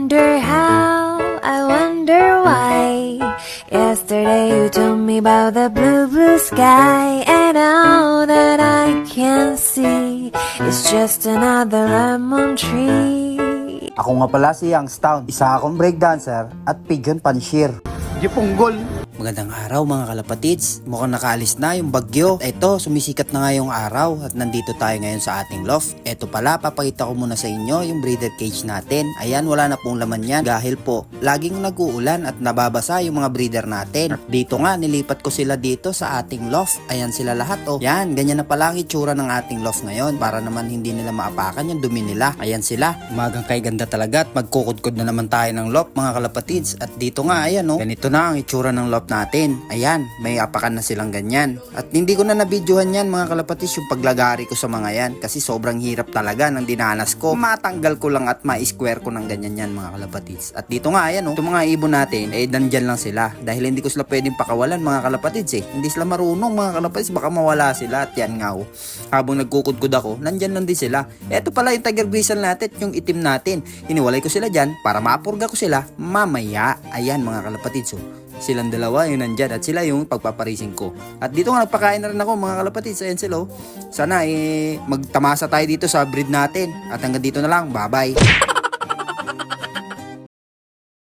wonder how, I wonder why. Yesterday you told me about the blue, blue sky, and all that I can see is just another lemon tree. Ako nga pala si Youngstown, isa akong breakdancer at pigeon panshir. Jipunggol! Magandang araw mga kalapatids. Mukhang nakaalis na yung bagyo. Eto, sumisikat na nga yung araw at nandito tayo ngayon sa ating loft. Eto pala, papakita ko muna sa inyo yung breeder cage natin. Ayan, wala na pong laman yan dahil po laging nag-uulan at nababasa yung mga breeder natin. Dito nga, nilipat ko sila dito sa ating loft. Ayan sila lahat oh. Yan, ganyan na pala ang itsura ng ating loft ngayon para naman hindi nila maapakan yung dumi nila. Ayan sila, umagang kay ganda talaga at magkukudkod na naman tayo ng loft mga kalapatids. At dito nga, ayan oh, ganito na ang itsura ng loft natin. Ayan, may apakan na silang ganyan. At hindi ko na nabidyohan yan mga kalapatids yung paglagari ko sa mga yan kasi sobrang hirap talaga ng dinanas ko. Matanggal ko lang at ma-square ko ng ganyan yan mga kalapatids. At dito nga ayan oh, itong mga ibon natin nandyan lang sila dahil hindi ko sila pwedeng pakawalan mga kalapatids hindi sila marunong mga kalapatids, baka mawala sila. At yan nga oh, habang nagkukudkud ako, nandyan lang din sila. Eto pala yung tiger gristle natin, yung itim natin. Hiniwalay ko sila dyan para mapurga ko sila mamaya. Ayan mga kalapatids oh, silang dalawa yung nandyan at sila yung pagpaparising ko. At dito nga nagpakain na rin ako mga kalapatids. Ayan sila oh. Sana magtamasa tayo dito sa breed natin. At hanggang dito na lang. Bye bye.